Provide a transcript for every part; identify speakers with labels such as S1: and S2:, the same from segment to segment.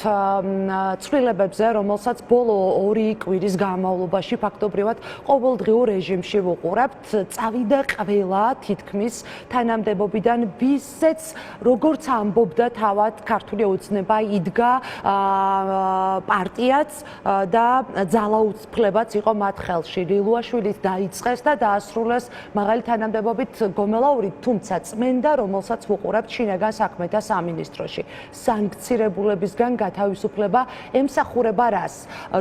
S1: ცვლილებებზე, რომელსაც ბოლო 2 კვირის განმავლობაში ფაქტობრივად ყოველდღიურ რეჟიმში ვუყურებთ, წავიდა ყველა თითქმის თანამდებობიდან, ვისაც როგორც ამბობდა თავად ქართული ოცნება, იდგა პარტიაც და ძალაუფლებაც იყო მათ ხელში. ილუაშვილიც დაიწყეს და დაასრულეს მაღალი თანამდებობით გომელაური, თუმცა წმენდა, რომელსაც ვუყურებთ შინაგან საქმეთა სამინისტროში. სანქცირებულებისგან გათავისუფლება ემსახურება რას?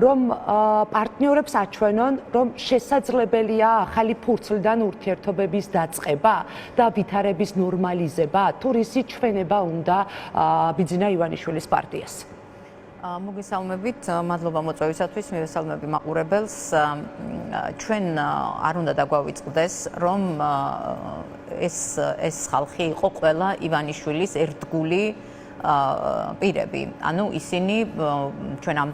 S1: რომ პარტნიორებს აჩვენონ, რომ შესაძლებელია ახალი ფურცლიდან ურთიერთობების დაწყება და ვითარების ნორმალიზება, თუ რისი ჩვენება უნდა ბიძინა ივანიშვილის პარტიას.
S2: მოგესალმებით, მადლობა მოწვევისათვის, მივესალმები მაყურებელს. ჩვენ არ უნდა დაგვავიწყდეს, რომ ეს ხალხი იყო ყველა ივანიშვილის ერთგული პირები. ანუ ისინი ჩვენ ამ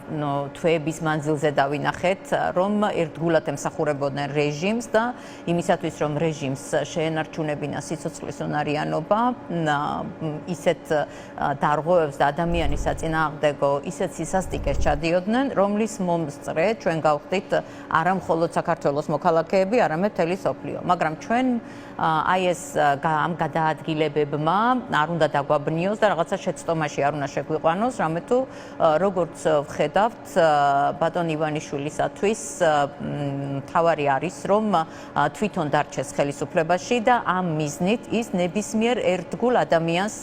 S2: თვეების მანძილზე დავინახეთ, რომ ერთგულად ემსახურებოდნენ რეჟიმს და იმისათვის, რომ რეჟიმს შეენარჩუნებინა სიცოცხლის უნარიანობა, ისეთ დარღვევებს და ადამიანის საწინააღმდეგო ისეთ სისასტიკეს ჩადიოდნენ, რომლის მომსწრე ჩვენ გავხდით არა მხოლოდ საქართველოს მოქალაქეები, არამედ მთელი მსოფლიო. მაგრამ ჩვენ აი ეს ამ გადაადგილებებმა არ უნდა დაგვაბნიოს და რაღაცა შეცდომაში არ უნდა შეგვიყვანოს, რამე თუ როგორც ვხედავთ ბატონ ივანიშვილისათვის მთავარი არის, რომ თვითონ დარჩეს ხელისუფლებაში და ამ მიზნით ის ნებისმიერ ერთგულ ადამიანს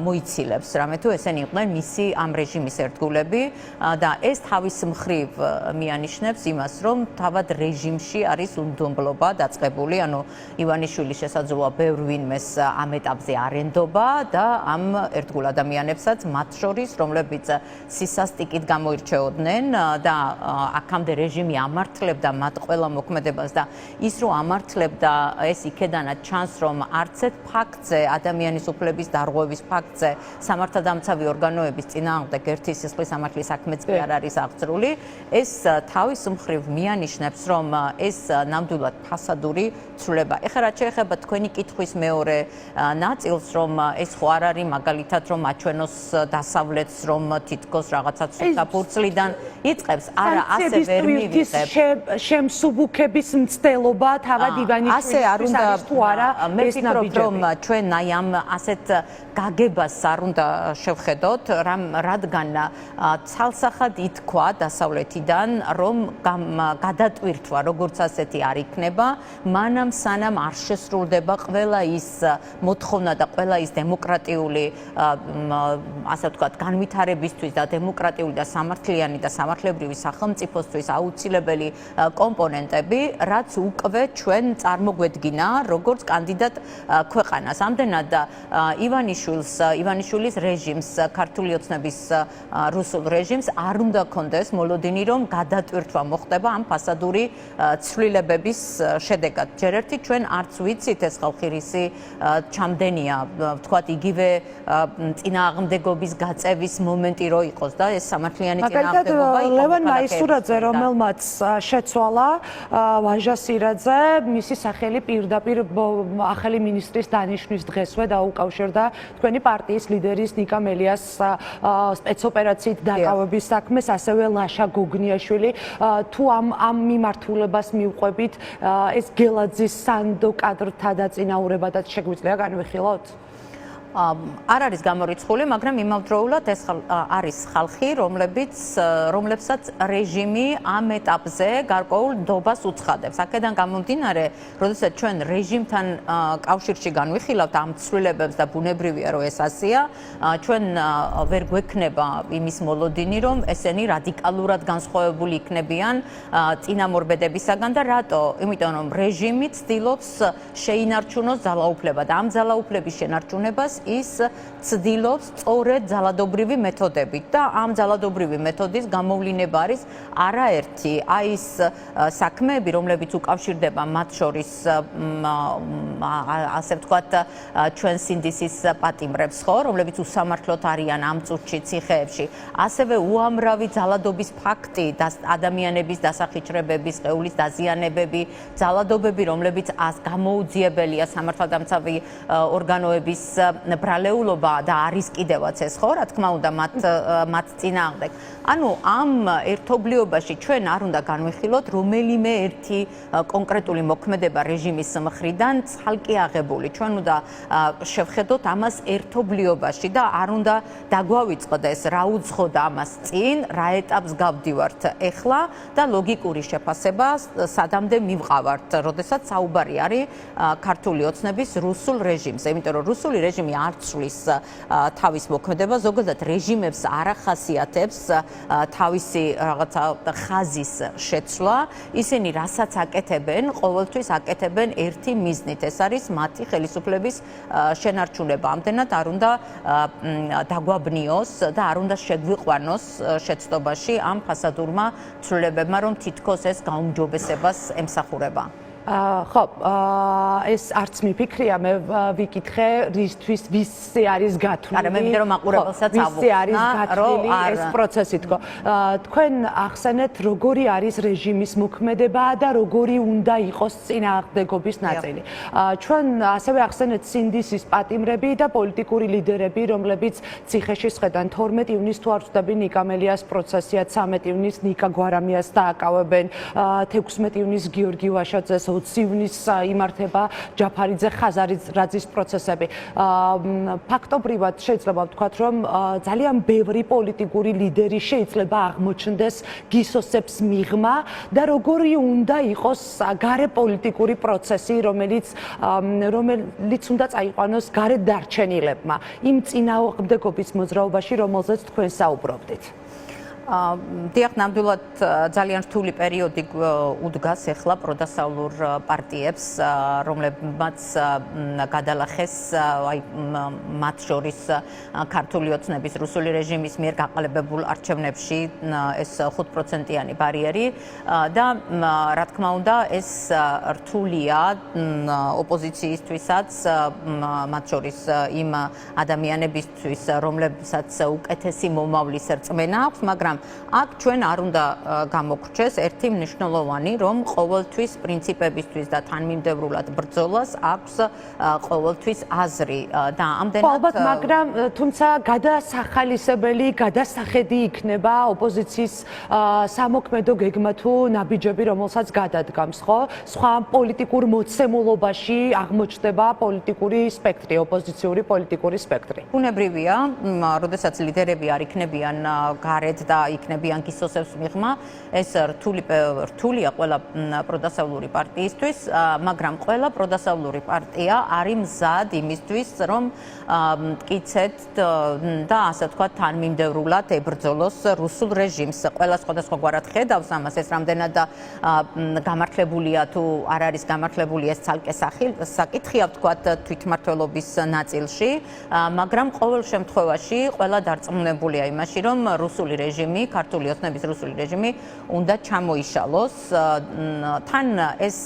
S2: მოიცილებს, რამე თუ ესენი იყვნენ მისი ამ რეჟიმის ერთგულები და ეს თავის მხრივ მიანიშნებს იმას, რომ თავად რეჟიმში არის უნდობლობა დაწყებული, ანუ ივანიშვილი შესაძლოა ბევრ ვინმეს ამ ეტაპზე არ ენდობა და ამ ერთგულ ადამიანებსაც მათ შორის, რომლებიც სისასტიკით გამოირჩეოდნენ და აქამდე რეჟიმი ამართლებდა მათ ყველა მოქმედებას და ის რომ ამართლებდა ეს იქედანაც ჩანს, რომ არც ერთ ფაქტზე, ადამიანის უფლების დარღვევის ფაქტზე სამართალდამცავი ორგანოების წინააღმდეგ ერთი სისხლის სამართლის საქმეც კი არ არის აღწრული, ეს თავის მხრივ მიანიშნებს, რომ ეს ნამდვილად ფასადური ცვლილება. ეხლა რაც შეეხება თქვენი კითხვის მეორე ნაწილს, რომ ეს ხო არ არის მაგალითად, რომ აჩვენოს დასავლეთს, რომ თითქოს რაღაცა ცუდა ფურცლიდან იწყებს, არა, ასე ვერ მივიღებ.
S1: შემსუბუქების მცდელობა თავად ივანიშვილის არის თუ არა,
S2: მე ვფიქრობ, რომ ჩვენ აი ამ ასეთ გაგებას არ უნდა შევხედოთ, რადგან ცალსახად ითქვა დასავლეთიდან, რომ გადატვირთვა როგორც ასეთი არ იქნება, მანამ სანამ არ შესრულდება ყველა ის მოთხოვნა და ყველა ის დემოკრატიული ასე ვთქვათ განვითარებისთვის და დემოკრატიული და სამართლიანი და სამართლებრივი სახელმწიფოსთვის აუცილებელი კომპონენტები, რაც უკვე ჩვენ წარმოგვედგინა როგორც კანდიდატ ქვეყანას. ამდენად ივანიშვილის რეჟიმს, ქართული ოცნების რუსულ რეჟიმს არ უნდა ქონდეს მოლოდინი, რომ გადატვირთვა მოხდება ამ ფასადური ცვლილებების შედეგად. ჯერ ერთი ჩვენ არც ვიცით ეს ხალხი რისი ჩამდენია, ვთქვათ, იგივე წინააღმდეგობის გაწევის მომენტი რო იყოს და ეს სამართლიანი წინააღმდეგობა იყო.
S1: ლევან მაისურაძე, რომელმაც შეცვალა ვაჟა სირაძე, მისი სახელი პირდაპირ ახალი მინისტრის დანიშვნის დღესვე დაუკავშირდა თქვენი პარტიის ლიდერის ნიკა მელიას სპეცოპერაციით დაკავების საქმეს, ასევე ლაშა გოგნიაშვილი. თუ ამ მიმართულებას მივყვებით, ეს გელაძის სანდო კადრთა დაწინაურებადაც შეგვიძლია განვიხილოთ?
S2: არ არის გამორიცხული, მაგრამ იმავდროულად ეს არის ხალხი, რომლებსაც რეჟიმი ამ ეტაპზე გარკვეულ ნდობას უცხადებს. აქედან გამომდინარე, როდესაც ჩვენ რეჟიმთან კავშირში განვიხილავთ ამ ცვლილებებს და ბუნებრივია, რომ ეს ასეა, ჩვენ ვერ გვექნება იმის მოლოდინი, რომ ესენი რადიკალურად განსხვავებული იქნებიან წინამორბედებისაგან და რატო? იმიტომ რომ რეჟიმი ცდილობს შეინარჩუნოს ძალაუფლება და ამ ძალაუფლების შენარჩუნებას ის ცდილობს სწორედ ძალადობრივი მეთოდებით და ამ ძალადობრივი მეთოდის გამოვლინება არის არაერთი აი ეს საქმეები, რომლებიც უკავშირდება მათ შორის ასე ვთქვათ ჩვენ სინდისის პატიმრებს, ხო, რომლებიც უსამართლოდ არიან ამ წუთში ციხეებში, ასევე უამრავი ძალადობის ფაქტი და ადამიანების დასახიჩრებების, სხეულის დაზიანებები, ძალადობები, რომლებიც გამოუძიებელია სამართალდამცავი ორგანოების ბრალეულობა და არის კიდევაც ეს ხო, რა თქმა უნდა, მათ წინააღმდეგ. ანუ ამ ერთობლიობაში ჩვენ არ უნდა განვიხილოთ რომელიმე ერთი კონკრეტული მოქმედება რეჟიმის მხრიდან ცალკე აღებული. ჩვენ უნდა შევხედოთ ამას ერთობლიობაში და არ უნდა დაგვავიწყდეს რა უძღოდა ამას წინ, რა ეტაპს გავდივართ ეხლა და ლოგიკური შეფასება სადამდე მივყავართ, როდესაც საუბარი არის ქართული ოცნების რუსულ რეჟიმზე, იმიტომ რომ რუსული რეჟიმი არ ცვლის თავის მოქმედება, ზოგადად რეჟიმებს არ ახასიათებს თავისი რაღაცა ხაზის შეცვლა, ისინი რასაც აკეთებენ, ყოველთვის აკეთებენ ერთი მიზნით, ეს არის მათი ხელისუფლების შენარჩუნება. ამდენად არ უნდა დაგვაბნიოს და არ უნდა შეგვიყვანოს შეცდობაში ამ ფასადურმა ცვლილებებმა, რომ თითქოს ეს გაუმჯობესებას ემსახურება.
S1: ხო, ეს არც მიფიქრია, მე ვიკითხე რისთვის ვისი არის გათვლილი.
S2: არა, მე მინდა რომ მაყურებელსაც
S1: ვისი არის გათვლილი ეს პროცესი თქო. თქვენ ახსენეთ როგორი არის რეჟიმის მოქმედება და როგორი უნდა იყოს წინააღმდეგობის ნაწილი. ჩვენ ასევე ახსენეთ სინდისის პატიმრები და პოლიტიკური ლიდერები, რომლებიც ციხეში შედან 12 ივნისს თუ არ ვცდები ნიკა მელიას პროცესია, 13 ივნისს ნიკა გვარამიას დააკავებენ, 16 ივნისს გიორგი ვაშაძეს, 20 ივნისს იმართება ჯაფარიძე ხაზარაძის პროცესები. ფაქტობრივად შეიძლება ვთქვათ, რომ ძალიან ბევრი პოლიტიკური ლიდერი შეიძლება აღმოჩნდეს გისოსებს მიღმა და როგორი უნდა იყოს გარეპოლიტიკური პროცესი, რომელიც უნდა წაიყვანოს გარეთ დარჩენილებმა იმ წინააღმდეგობის მოძრაობაში, რომელზეც თქვენ საუბრობდით.
S2: დიახ, ნამდვილად ძალიან რთული პერიოდი უდგას ახლა პროდასავლურ პარტიებს, რომლებმაც გადალახეს მათ შორის ქართული ოცნების რუსული რეჟიმის მიერ გაყალიბებულ არჩევნებში ეს 5%-იანი ბარიერი და რა თქმა უნდა ეს რთულია ოპოზიციისთვისაც, მათ შორის იმ ადამიანებისთვის, რომლებსაც უკეთესი მომავლის რწმენა აქვს, მაგრამ აქ ჩვენ არ უნდა გამოგრჩეს ერთი მნიშვნელოვანი, რომ ყოველთვის პრინციპებისთვის და თანმიმდევრულად ბრძოლას აქვს ყოველთვის აზრი და ამდენად
S1: ალბათ, მაგრამ თუმცა გადასახალისებელი, გადასახედი იქნება ოპოზიციის სამოქმედო გეგმა თუ ნაბიჯები, რომელსაც გადადგამს, ხო? სხვა პოლიტიკურ მოცემულობაში აღმოჩნდება პოლიტიკური სპექტრი, ოპოზიციური პოლიტიკური სპექტრი.
S2: ბუნებრივია, როდესაც ლიდერები არ იქნებიან გარეთ და იქნებიან გისოსებს მიღმა, ეს რთულია ყველა პროდასავლური პარტიისთვის, მაგრამ ყველა პროდასავლური პარტია არის მზად იმისთვის, რომ მტკიცედ და ასე ვთქვათ, თანმიმდევრულად ებრძოლოს რუსულ რეჟიმს. ყველა სხვადასხვაგვარად ხედავს ამას, ეს რამდენად გამართლებულია თუ არ არის გამართლებული, ეს ცალკე საკითხია, ვთქვათ, თვითმმართველობის ნაწილში, მაგრამ ყოველ შემთხვევაში ყველა დარწმუნებულია იმაში, რომ რუსული რეჟიმი, ქართული ოცნების რუსული რეჟიმი უნდა ჩამოიშალოს. თან ეს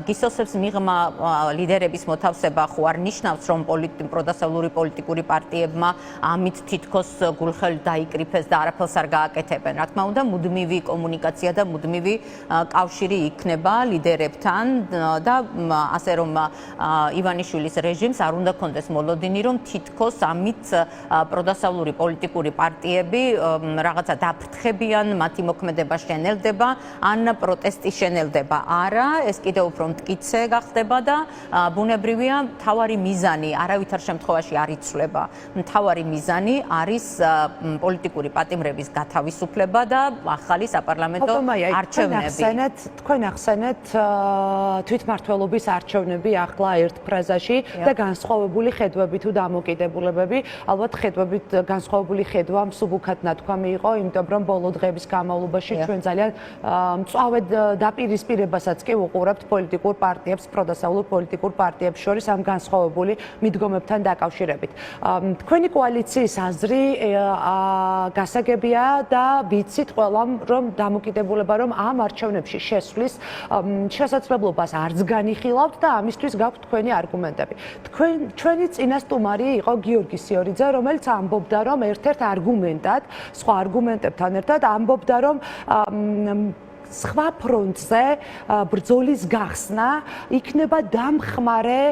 S2: გისოსებს მიღმა ლიდერების მოთავსება ხო არ ნიშნავს, რომ პროდასავლური პოლიტიკური პარტიებმა ამით თითქოს გულხელ დაიკრიფეს და არაფერს არ გააკეთებენ. რა თქმა უნდა, მუდმივი კომუნიკაცია და მუდმივი კავშირი იქნება ლიდერებთან და ასე რომ ივანიშვილის რეჟიმს არ უნდა კონდეს მოლოდინი, რომ თითქოს ამით პროდასავლური პოლიტიკური პარტიები რაღაცა დაფრთხებიან, მათი მოქმედება შენელდება, ან პროტესტი შენელდება. არა, ეს კიდევ უფრო მტკიცე გახდება და ბუნებრივია, მთავარი მიზანი არავითარ შემთხვევაში არ იცვლება. მთავარი მიზანი არის პოლიტიკური პატიმრების გათავისუფლება და ახალი საპარლამენტო არჩევნები.
S1: თქვენ ახსენეთ თვითმმართველობის არჩევნები ახლა ერთ ფრაზაში და განსხვავებული ხედვები თუ დამოკიდებულებები. ალბათ ხედვებით განსხვავებული ხედვა მსუბუქად ნათქვამი იყო, იმიტომ რომ ბოლო დღეების განმავლობაში ჩვენ ძალიან მწვავედ დაპირისპირებასაც კი ვუყურებთ პოლიტიკურ პარტიებს, პროდასავლურ პოლიტიკურ პარტიებს შორის ამ განსხვავებული მიდგომებთან დაკავშირებით. თქვენი კოალიციის აზრი გასაგებია და ვიცით ყველამ, რომ დამოკიდებულება რომ ამ არჩევნებში შესვლის შესაძლებლობას არც განიხილავთ და ამისთვის გაქვთ თქვენი არგუმენტები. ჩვენი წინასტუმარი იყო გიორგი სიორიძე, რომელიც ამბობდა, რომ ერთ-ერთ არგუმენტად, სხვა არგუმენტებთან ერთად ამბობდა, რომ სხვა ფრონტზე ბრძოლის გახსნა იქნება დამხმარე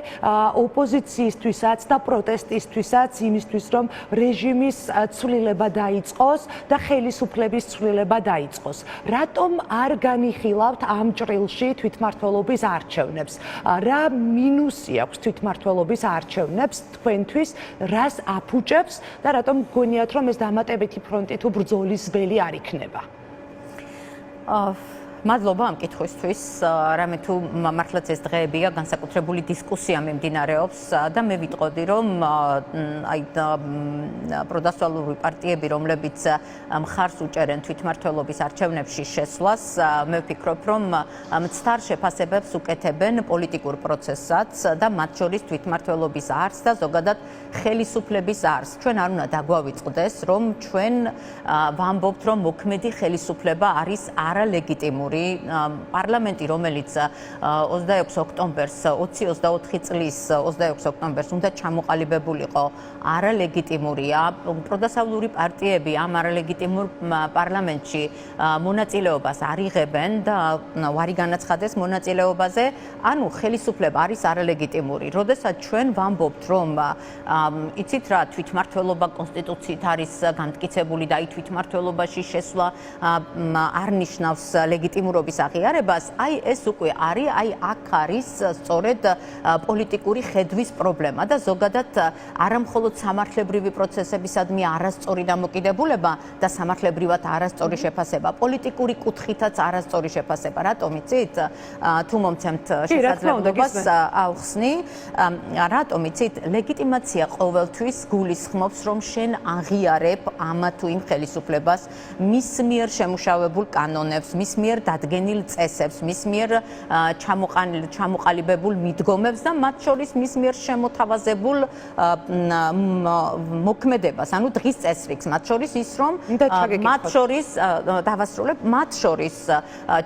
S1: ოპოზიციისთვისაც და პროტესტისთვისაც იმისთვის, რომ რეჟიმის ცვლილება დაიწყოს და ხელისუფლების ცვლილება დაიწყოს. რატომ არ განიხილავთ ამ ჭრილში თვითმმართველობის არჩევნებს? რა მინუსი აქვს თვითმმართველობის არჩევნებს თქვენთვის, რას აფუჭებს და რატომ გონიათ, რომ ეს დამატებითი ფრონტი თუ ბრძოლის ველი არ იქნება?
S2: მადლობა ამ კითხვისთვის. რამე თუ მართლაც ეს დღეებია, განსაკუთრებული დისკუსია მიმდინარეობს და მე ვიტყოდი, რომ აი პროდასვალური პარტიები, რომლებიც მხარს უჭერენ თვითმმართველობის არჩევნებში შესვლას, მე ვფიქრობ, რომ მცდარ შეფასებებს უკეთებენ პოლიტიკურ პროცესსაც და მათ შორის თვითმმართველობის არსს და ზოგადად ხელისუფლების არსს. ჩვენ არ უნდა დაგვავიწყდეს, რომ ჩვენ ვამბობთ, რომ მოქმედი ხელისუფლება არის არალეგიტიმური. პარლამენტი, რომელიც 26 ოქტომბერს 2024 წლის 26 ოქტომბერს უნდა ჩამოყალიბებულიყო, არალეგიტიმურია. პროდასავლური პარტიები ამ არალეგიტიმურ პარლამენტში მონაწილეობას არ იღებენ და ვარი განაცხადეს მონაწილეობაზე, ანუ ხელისუფლება არის არალეგიტიმური. როდესაც ჩვენ ვამბობთ, რომ იცით რა, თვითმმართველობა კონსტიტუციით არის განმტკიცებული და აი თვითმმართველობაში შესვლა არ ნიშნავს ლეგიტიმურობის აღიარებას, აი ეს უკვე არის, აი აქ არის სწორედ პოლიტიკური ხედვის პრობლემა და ზოგადად არამხოლოდ სამართლებრივი პროცესებისადმი არასწორი დამოკიდებულება და სამართლებრივად არასწორი შეფასება, პოლიტიკური კუთხითაც არასწორი შეფასება. რატომ იცით? თუ მომცემთ შესაძლებლობას ავხსნი, რატომ იცით? ლეგიტიმაცია ყოველთვის გულისხმობს, რომ შენ აღიარებ ამ თუ იმ ხელისუფლებას, მის მიერ შემუშავებულ კანონებს, მის მიერ დადგენილ წესებს, მის მიერ ჩამოყალიბებულ მიდგომებს და მათ შორის მის მიერ შემოთავაზებულ მოქმედებას, ანუ დღის წესრიგს, მათ შორის ის, რომ მათ შორის დავასრულებ, მათ შორის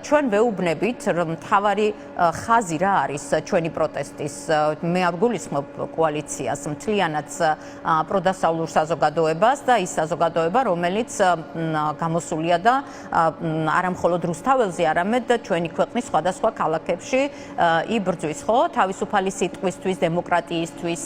S2: ჩვენ ვეუბნებით, რომ მთავარი ხაზი რა არის ჩვენი პროტესტის. მე არ გულისხმობ კოალიციას, მთლიანად პროდასავლურ საზოგადოებას და ის საზოგადოება, რომელიც გამოსულია და არამხოლოდ რუსთაველზე, არამედ ჩვენი ქვეყნის სხვადასხვა ქალაქებში იბრძვის, ხო? თავისუფალი სიტყვისთვის, დემოკრატიისთვის,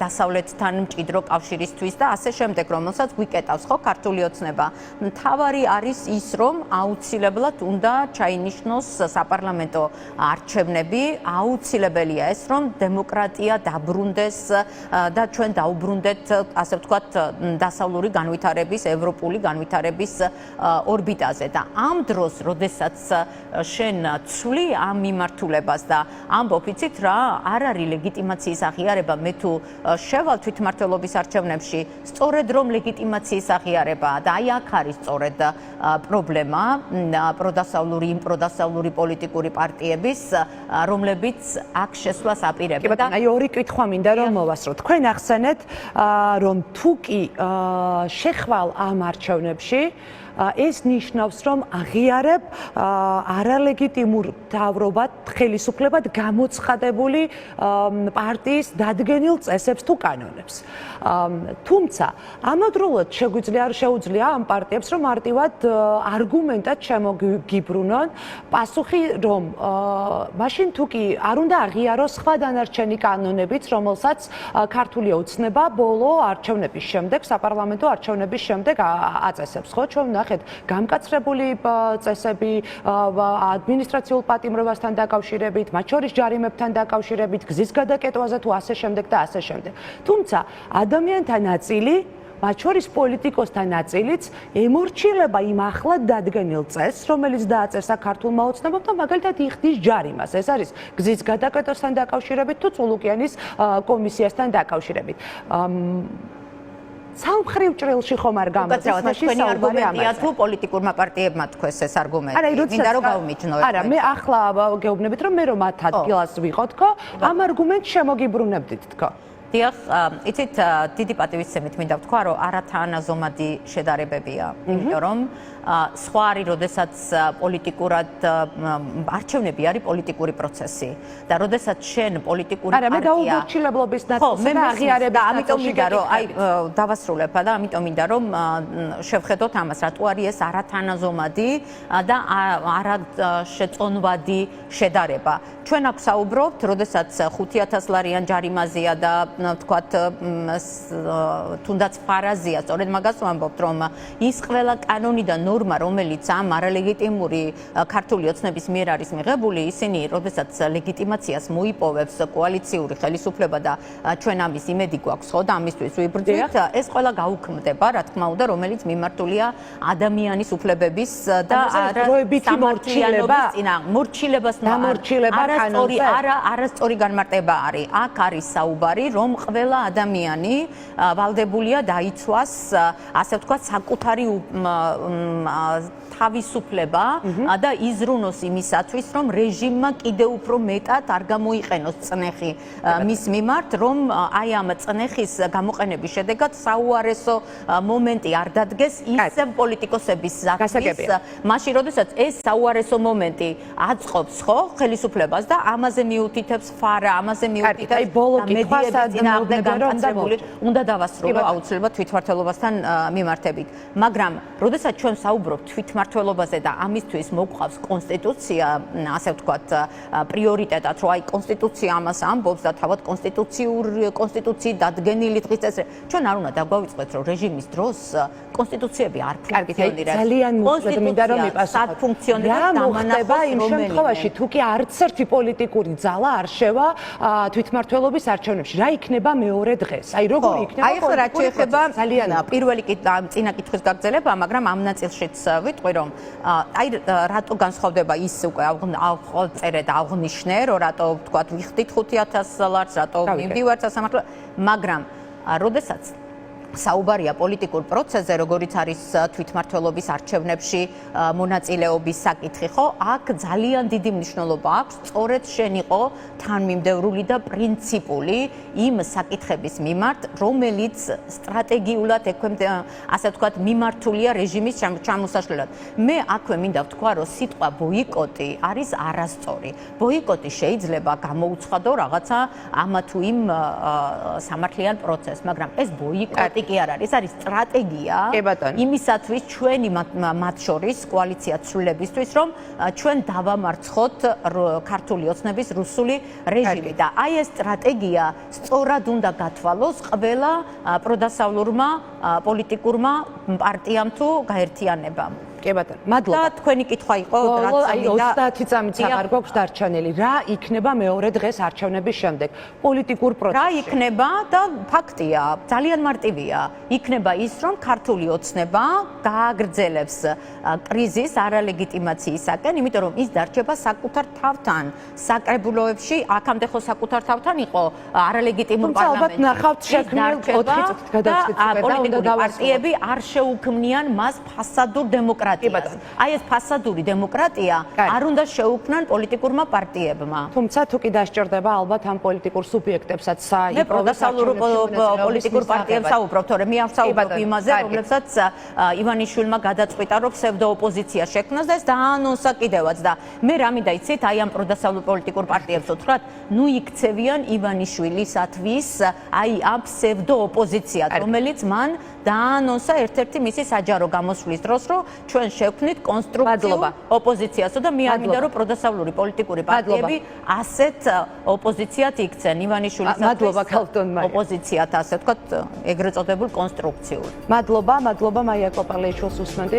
S2: დასავლეთთან მჭიდრო კავშირისთვის და ასე შემდეგ, რომელსაც გვიკეტავს, ხო, ქართული ოცნება. მთავარი არის ის, რომ აუცილებლად უნდა ჩაინიშნოს საპარლამენტო არჩევნები, აუცილებელია ეს, რომ დემოკრატია დაბრუნდეს და ჩვენ დაუბრუნდეთ, ასე ვთქვათ, დასავლური განვითარების, ევროპული განვითარების ორბიტაზე და ამ დროს, როდესაც შენ ცვლი ამ მიმართულებას და ამბობ, იცით რა, არ არის ლეგიტიმაციის აღიარება, მე თუ შევალ თვითმმართველობის არჩევნებში, სწორედ რომ ლეგიტიმაციის აღიარებაა და აი აქ არის სწორედ პრობლემა პროდასავლური, იმპროდასავლური პოლიტიკური პარტიების, რომლებიც აქ შესვლას აპირებენ.
S1: და აი ორი კითხვა მინდა რომ მოვასწრო. თქვენ ახსენეთ, რომ თუ კი შეხვალ ამ არჩევნებში ეს ნიშნავს, რომ აღიარებ არალეგიტიმურ მთავრობად, ხელისუფლებად გამოცხადებული პარტიის დადგენილ წესებს თუ კანონებს. თუმცა, ამავდროულად შეუძლია ამ პარტიებს, რომ მარტივად არგუმენტად შემოგიბრუნონ პასუხი, რომ მაშინ თუ კი არ უნდა აღიაროს სხვა დანარჩენი კანონებიც, რომელსაც ქართული ოცნება ბოლო არჩევნების შემდეგ, საპარლამენტო არჩევნების შემდეგ აწესებს, ხო? ჩვენ ნახეთ, გამკაცრებული წესები ადმინისტრაციულ პატიმრობასთან დაკავშირებით, მათ შორის ჯარიმებთან დაკავშირებით, გზის გადაკეტვაზე თუ ასე შემდეგ და ასე შემდეგ. თუმცა ადამიანთა ნაწილი, მათ შორის პოლიტიკოსთა ნაწილიც ემორჩილება იმ ახლად დადგენილ წესს, რომელიც დააწესა ქართულმა ოცნებამ და მაგალითად იხდის ჯარიმას. ეს არის გზის გადაკეტვასთან დაკავშირებით თუ წულუკიანის კომისიასთან დაკავშირებით. სამხრივ ჭრილში ხომ არ გამოდის მაშინ საუბარი ამაზე.
S2: თუ პოლიტიკურმა პარტიებმა თქვეს ეს არგუმენტი, მინდა რომ გავუმიჯნოთ.
S1: არა, მე ახლა გეუბნებით, რომ მე რომ მათ ადგილას ვიყო თქო, ამ არგუმენტს შემოგიბრუნებდით თქო.
S2: დიახ, იცით, დიდი პატივისცემით მინდა ვთქვა, რომ არათანაზომადი შედარებებია, იმიტომ რომ სხვა არის, როდესაც პოლიტიკურად არჩევნები არის პოლიტიკური პროცესი და როდესაც შენ პოლიტიკური
S1: არა, მე დაუმორჩილებლობის ნაწილს და აღიარების
S2: ამიტომ მინდა რომ აი დავასრულებ და ამიტომ მინდა რომ შევხედოთ ამას, რატო არის ეს არათანაზომადი და არაშეწონვადი შედარება. ჩვენ აქ საუბრობთ, როდესაც 5000 ლარიან ჯარიმაზია და ვთქვათ თუნდაც ფარაზია, სწორედ მაგას ვამბობთ, რომ ის ყველა კანონი და ნორმა, რომელიც ამ არალეგიტიმური ქართული ოცნების მიერ არის მიღებული, ისინი, როდესაც ლეგიტიმაციას მოიპოვებს კოალიციური ხელისუფლება და ჩვენ ამის იმედი გვაქვს, ხო, და ამისთვის ვიბრძვით, ეს ყველა გაუქმდება, რა თქმა უნდა, რომელიც მიმართულია ადამიანის უფლებების და მორჩილებას არასწორი განმარტება არის. აქ არის საუბარი, რომ ყველა ადამიანი ვალდებულია დაიცვას, ასე ვთქვათ, საკუთარი თავისუფლება და იზრუნოს იმისათვის, რომ რეჟიმმა კიდევ უფრო მეტად არ გამოიყენოს წნეხი მის მიმართ, რომ აი ამ წნეხის გამოყენების შედეგად საუარესო მომენტი არ დადგეს ისევ პოლიტიკოსების ზარდის, მაშინ, როდესაც ეს საუარესო მომენტი აწყობს, ხო, ხელისუფლებას და ამაზე მიუთითებს ფარა, ამაზე მიუთითებს უნდა დავასრულო აუცილებლად თვითმმართველობასთან მიმართებით. მაგრამ, როდესაც ჩვენ საუბრობთ თვითმმართველობაზე და ამისთვის მოგვყავს კონსტიტუცია, ასე ვთქვათ, პრიორიტეტად, რომ აი კონსტიტუცია ამას ამბობს და თავად კონსტიტუციით დადგენილი დღის წესრიგი. ჩვენ არ უნდა დაგვავიწყოთ, რომ რეჟიმის დროს კონსტიტუციები არ ფუნქციონირებს.
S1: ძალიან მოკლედ მინდა რომ მიპასუხოთ.
S2: ფუნქციონირებს
S1: დამანახოს იმ შემთხვევაში, თუ კი არც ერთი პოლიტიკური ძალა არ შევა თვითმმართველობის არჩევნებში, რა იქნება მეორე დღეს? აი როგორ იქნება?
S2: აი ხო, რა შეეხება პირველი წინა კითხვის გაგრძელება, მაგრამ ამ ნაწილშიც ვიტყვი, რომ აი რატო განსხვავდება ის უკვე აღწერე და აღნიშნე, რომ რატო ვთქვათ ვიხდით 5000 ლარს, რატო მივდივართ სასამართლო, მაგრამ როდესაც საუბარია პოლიტიკურ პროცესზე, როგორიც არის თვითმმართველობის არჩევნებში მონაწილეობის საკითხი, ხო? აქ ძალიან დიდი მნიშვნელობა აქვს, სწორედ შენ იყო თანმიმდევრული და პრინციპული იმ საკითხების მიმართ, რომელიც სტრატეგიულად ასე ვთქვათ, მიმართულია რეჟიმის ჩამოსაშლელად. მე აქვე მინდა ვთქვა, რომ სიტყვა ბოიკოტი არის არასწორი. ბოიკოტი შეიძლება გამოუცხადო რაღაცა ამა თუ იმ სამართლიან პროცესს, მაგრამ ეს ბოიკოტი კი არ არის, ეს არის სტრატეგია იმისათვის ჩვენი მათ შორის კოალიცია ცვლილებისთვის, რომ ჩვენ დავამარცხოთ ქართული ოცნების რუსული რეჟიმი და აი ეს სტრატეგია სწორად უნდა გათვალოს ყველა პროდასავლურმა პოლიტიკურმა პარტიამ თუ გაერთიანებამ.
S1: კი ბატონო, მადლობა.
S2: და თქვენი კითხვა იყო,
S1: აი 30 წამიც აღარ გვაქვს დარჩენილი. რა იქნება მეორე დღეს არჩევნების შემდეგ? პოლიტიკურ პროცესში.
S2: რა იქნება და ფაქტია, ძალიან მარტივია. იქნება ის, რომ ქართული ოცნება გააგრძელებს კრიზისს არალეგიტიმაციისაკენ, იმიტომ რომ ის დარჩება საკუთარ თავთან. საკრებულოებში, აქამდე ხო საკუთარ თავთან იყო არალეგიტიმურ პარლამენტში.
S1: ალბათ ნახავთ შექმნილ 4 წუთით გადავწყვეტ და უნდა
S2: პარტიები არ შეუქმნიან მას ფასადურ დემოკრატიას. აი ეს ფასადური დემოკრატია არ უნდა შეუქმნან პოლიტიკურმა პარტიებმა.
S1: თუმცა თუ კი დასჭირდება ალბათ ამ პოლიტიკურ სუბიექტებსაც
S2: მე პროდასავლურ პოლიტიკურ პარტიებს საუბრობ, თორემ მე არ საუბრობ იმაზე, რომლებსაც ივანიშვილმა გადაწყვიტა, რომ ფსევდოოპოზიცია შექმნას და ეს დაანონსა კიდევაც და მე რა მინდა იცით, აი ამ პროდასავლურ პოლიტიკურ პარტიებს ვთქვათ, ნუ იქცევიან ივანიშვილისათვის აი ამ ფსევდოოპოზიციას, რომელიც მან დაანონსა ერთ-ერთი მისი საჯარო გამოსვლის დროს, რომ ჩვენ შევქმნით კონსტრუქციულ ოპოზიციასო და მე არ მინდა რომ პროდასავლური პოლიტიკური პარტიები ასეთ ოპოზიციად იქცენ ივანიშვილისათვის ოპოზიციად, ასე ვთქვათ, ეგრეთ წოდებულ კონსტრუქციულ.
S1: მადლობა, მაია კოპალეიჩვილს უსმენთ.